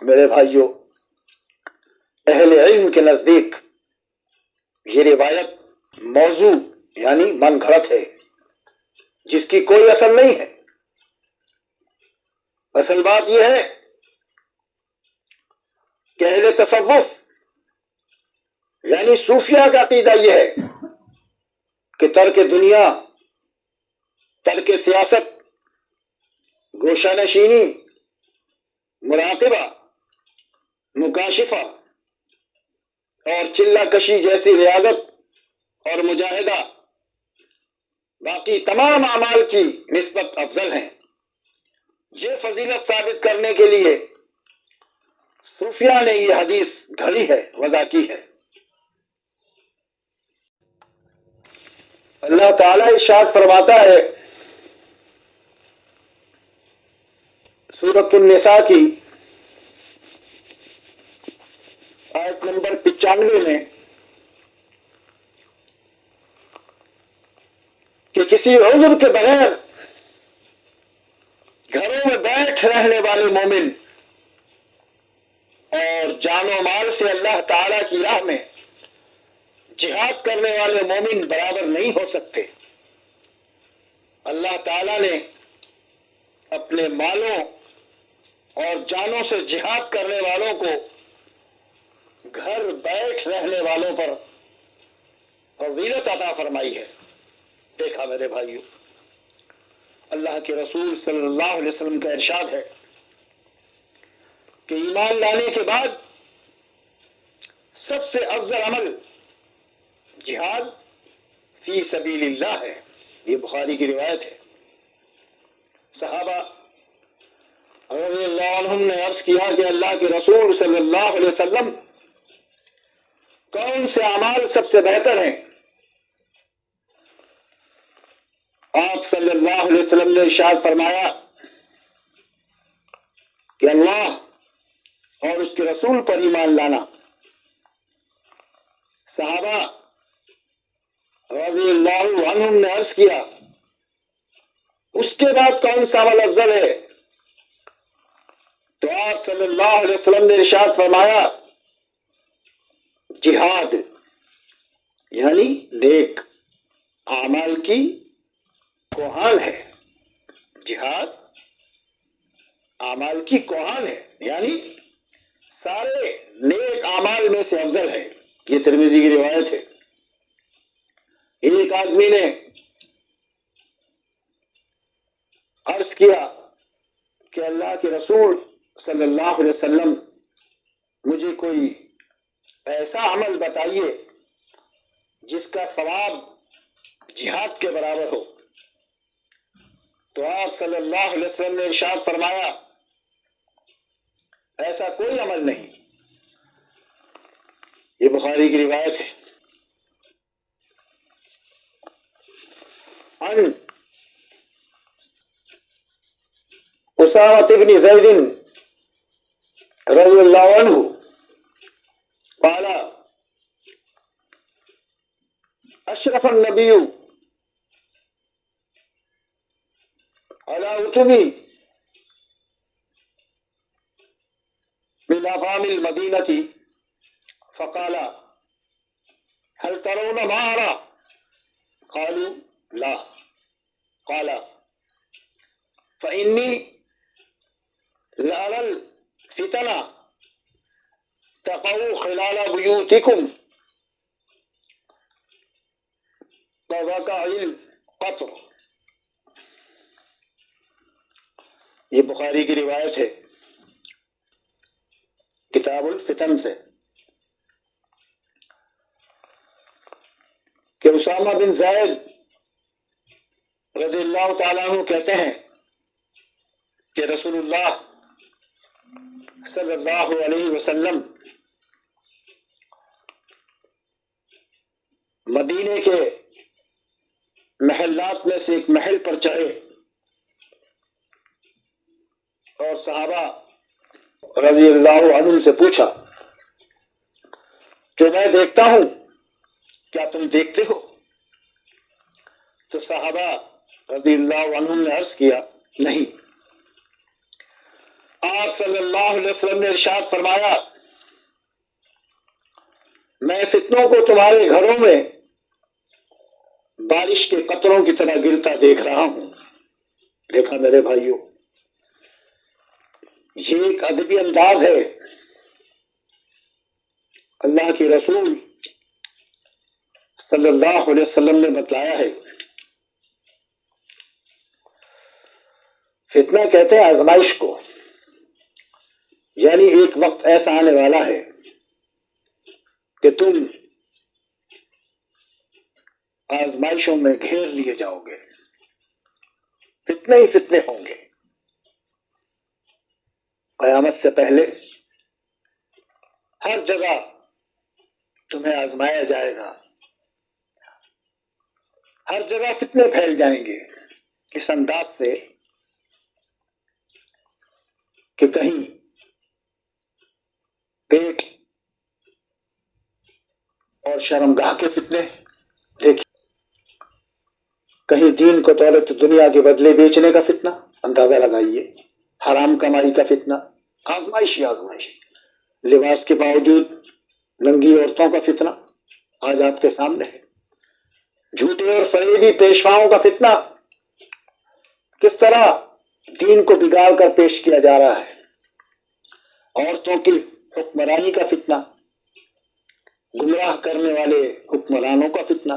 میرے بھائیوں، اہل علم کے نزدیک یہ روایت موضوع یعنی من گھڑت ہے، جس کی کوئی اصل نہیں ہے۔ اصل بات یہ ہے کہ اہل تصوف یعنی صوفیہ کا عقیدہ یہ ہے کہ ترک دنیا، ترک سیاست، گوشہ نشینی، مراقبہ، مکاشفہ اور چلہ کشی جیسی ریاضت اور مجاہدہ باقی تمام اعمال کی نسبت افضل ہیں۔ یہ فضیلت ثابت کرنے کے لیے صوفیہ نے یہ حدیث گھڑی ہے، وضع کی ہے۔ اللہ تعالیٰ ارشاد فرماتا ہے سورۃ النساء کی آیت نمبر 95 میں کہ کسی عذر کے بغیر گھروں میں بیٹھ رہنے والے مومن اور جان و مال سے اللہ تعالیٰ کی راہ میں جہاد کرنے والے مومن برابر نہیں ہو سکتے۔ اللہ تعالیٰ نے اپنے مالوں اور جانوں سے جہاد کرنے والوں کو گھر بیٹھ رہنے والوں پر فضیلت عطا فرمائی ہے۔ دیکھا میرے بھائیو، اللہ کے رسول صلی اللہ علیہ وسلم کا ارشاد ہے کہ ایمان لانے کے بعد سب سے افضل عمل جہاد فی سبیل اللہ ہے۔ یہ بخاری کی روایت ہے۔ صحابہ رضی اللہ عنہم نے عرض کیا کہ اللہ کے رسول صلی اللہ علیہ وسلم کون سے اعمال سب سے بہتر ہیں؟ آپ صلی اللہ علیہ وسلم نے ارشاد فرمایا کہ اللہ اور اس کے رسول پر ایمان لانا۔ صحابہ رضی اللہ عنہم نے عرض کیا اس کے بعد کون سا عمل افضل ہے؟ تو آپ صلی اللہ علیہ وسلم نے ارشاد فرمایا جہاد، یعنی نیک اعمال کی کوہان ہے۔ جہاد اعمال کی کوہان ہے، یعنی سارے نیک اعمال میں سے افضل ہے۔ یہ ترمذی کی روایت ہے۔ ایک آدمی نے عرض کیا کہ اللہ کے رسول صلی اللہ علیہ وسلم مجھے کوئی ایسا عمل بتائیے جس کا ثواب جہاد کے برابر ہو۔ تو آپ صلی اللہ علیہ وسلم نے ارشاد فرمایا ایسا کوئی عمل نہیں۔ یہ بخاری کی روایت ہے۔ عن اسامہ بن زید رضی اللہ عنہ قال اشرف النبی على اتمی من افام المدینة فقال هل ترون ما ارى؟ قالوا لا۔ قال فإني لأرى الفتن تقع خلال بيوتكم كوقع القطر۔ یہ بخاری کی روایت ہے کتاب الفتن سے کہ اسامہ بن زید رضی اللہ تعالیٰ عنہ کہتے ہیں کہ رسول اللہ صلی اللہ علیہ وسلم مدینے کے محلات میں سے ایک محل پر چڑھے اور صحابہ رضی اللہ عنہ سے پوچھا جو میں دیکھتا ہوں کیا تم دیکھتے ہو؟ تو صحابہ رضی اللہ عنہ نے عرض کیا نہیں۔ آپ صلی اللہ علیہ وسلم نے ارشاد فرمایا، میں فتنوں کو تمہارے گھروں میں بارش کے قطروں کی طرح گرتا دیکھ رہا ہوں۔ دیکھا میرے بھائیوں، یہ ایک ادبی انداز ہے اللہ کے رسول صلی اللہ علیہ وسلم نے بتلایا ہے۔ فتنہ کہتے ہیں آزمائش کو، یعنی ایک وقت ایسا آنے والا ہے کہ تم آزمائشوں میں گھیر لیے جاؤ گے، فتنے ہی فتنے ہوں گے۔ قیامت سے پہلے ہر جگہ تمہیں آزمایا جائے گا، ہر جگہ فتنے پھیل جائیں گے اس انداز سے کہ کہیں پیٹ اور شرمگاہ کے فتنے دیکھیں، کہیں دین کو دولت دنیا کے بدلے بیچنے کا فتنہ، اندازہ لگائیے، حرام کمائی کا فتنہ، آزمائش ہی آزمائش، لباس کے باوجود ننگی عورتوں کا فتنہ آج آپ کے سامنے ہے، جھوٹے اور فریبی پیشواؤں کا فتنہ، کس طرح دین کو بگاڑ کر پیش کیا جا رہا ہے، عورتوں کی حکمرانی کا فتنہ، گمراہ کرنے والے حکمرانوں کا فتنہ،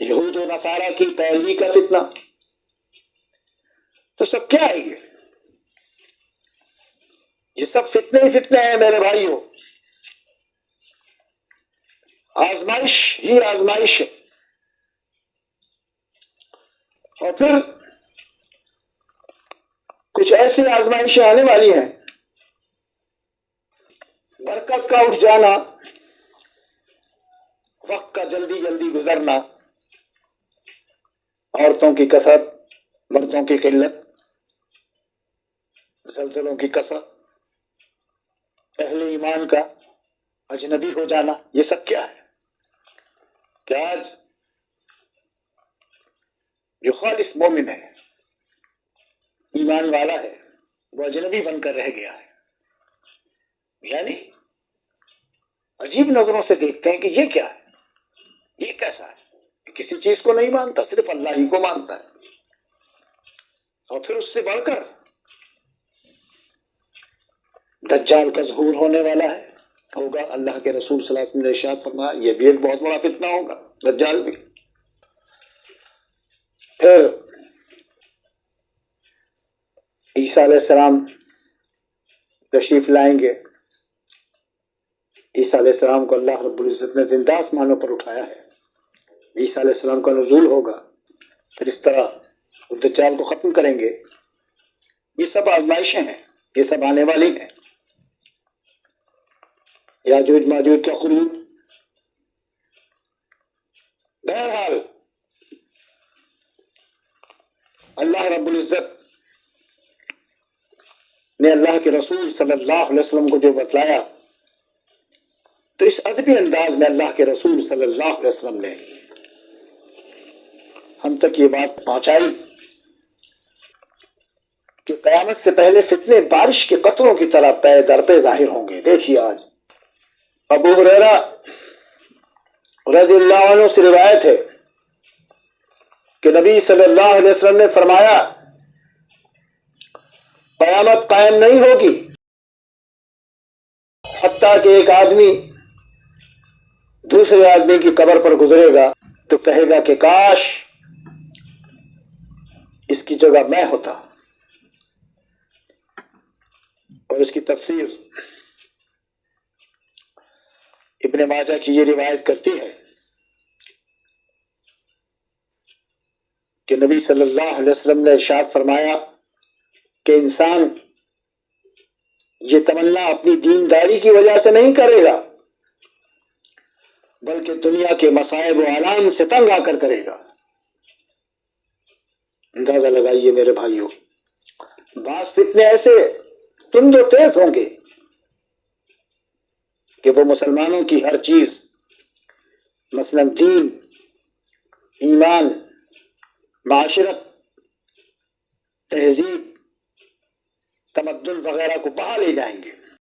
یہود و نصارہ کی پیروی کا فتنہ، تو سب کیا ہے یہ سب فتنے ہی فتنے ہیں میرے بھائیوں، آزمائش ہی آزمائش ہے۔ اور پھر کچھ ایسی آزمائشیں آنے والی ہیں، برکت کا اٹھ جانا، وقت کا جلدی جلدی گزرنا، عورتوں کی کثرت، مردوں کی قلت، زلزلوں کی کثرت، اہل ایمان کا اجنبی ہو جانا، یہ سب کیا ہے کہ آج جو خالص مومن ہے، ایمان والا ہے، وہ اجنبی بن کر رہ گیا ہے، یعنی عجیب نظروں سے دیکھتے ہیں کہ یہ کیا ہے، یہ کیسا ہے، کسی چیز کو نہیں مانتا، صرف اللہ ہی کو مانتا ہے۔ اور پھر اس سے بڑھ کر دجال کا ظہور ہونے والا ہے، ہوگا، اللہ کے رسول صلی اللہ علیہ وسلم نے ارشاد فرمایا یہ بھی ایک بہت بڑا فتنہ ہوگا، دجال بھی۔ پھر عیسیٰ علیہ السلام تشریف لائیں گے، عیسیٰ علیہ السلام کو اللہ رب العزت نے زندہ آسمانوں پر اٹھایا ہے، عیسیٰ علیہ السلام کا نزول ہوگا، پھر اس طرح دجال کو ختم کریں گے۔ یہ سب آزمائشیں ہیں، یہ سب آنے والی ہیں، یاجوج ماجوج کا خروج۔ بہرحال اللہ رب العزت نے اللہ کے رسول صلی اللہ علیہ وسلم کو جو بتلایا، تو اس ادبی انداز میں اللہ کے رسول صلی اللہ علیہ وسلم نے ہم تک یہ بات پہنچائی کہ قیامت سے پہلے فتنے بارش کے قطروں کی طرح پے در پہ ظاہر ہوں گے۔ دیکھیے آج ابو ہریرہ رضی اللہ عنہ سے روایت ہے کہ نبی صلی اللہ علیہ وسلم نے فرمایا قیامت قائم نہیں ہوگی حتیٰ کہ ایک آدمی دوسرے آدمی کی قبر پر گزرے گا تو کہے گا کہ کاش اس کی جگہ میں ہوتا۔ اور اس کی تفسیر ابن ماجہ کی یہ روایت کرتی ہے کہ نبی صلی اللہ علیہ وسلم نے ارشاد فرمایا کہ انسان یہ تمنا اپنی دینداری کی وجہ سے نہیں کرے گا بلکہ دنیا کے مصائب و آلام سے تنگ آ کر کرے گا۔ اندازہ لگائیے میرے بھائیوں، بعض فتنے ایسے تند و تیز ہوں گے کہ وہ مسلمانوں کی ہر چیز، مثلا دین، ایمان، معاشرت، تہذیب، تمدن وغیرہ کو بہا لے جائیں گے۔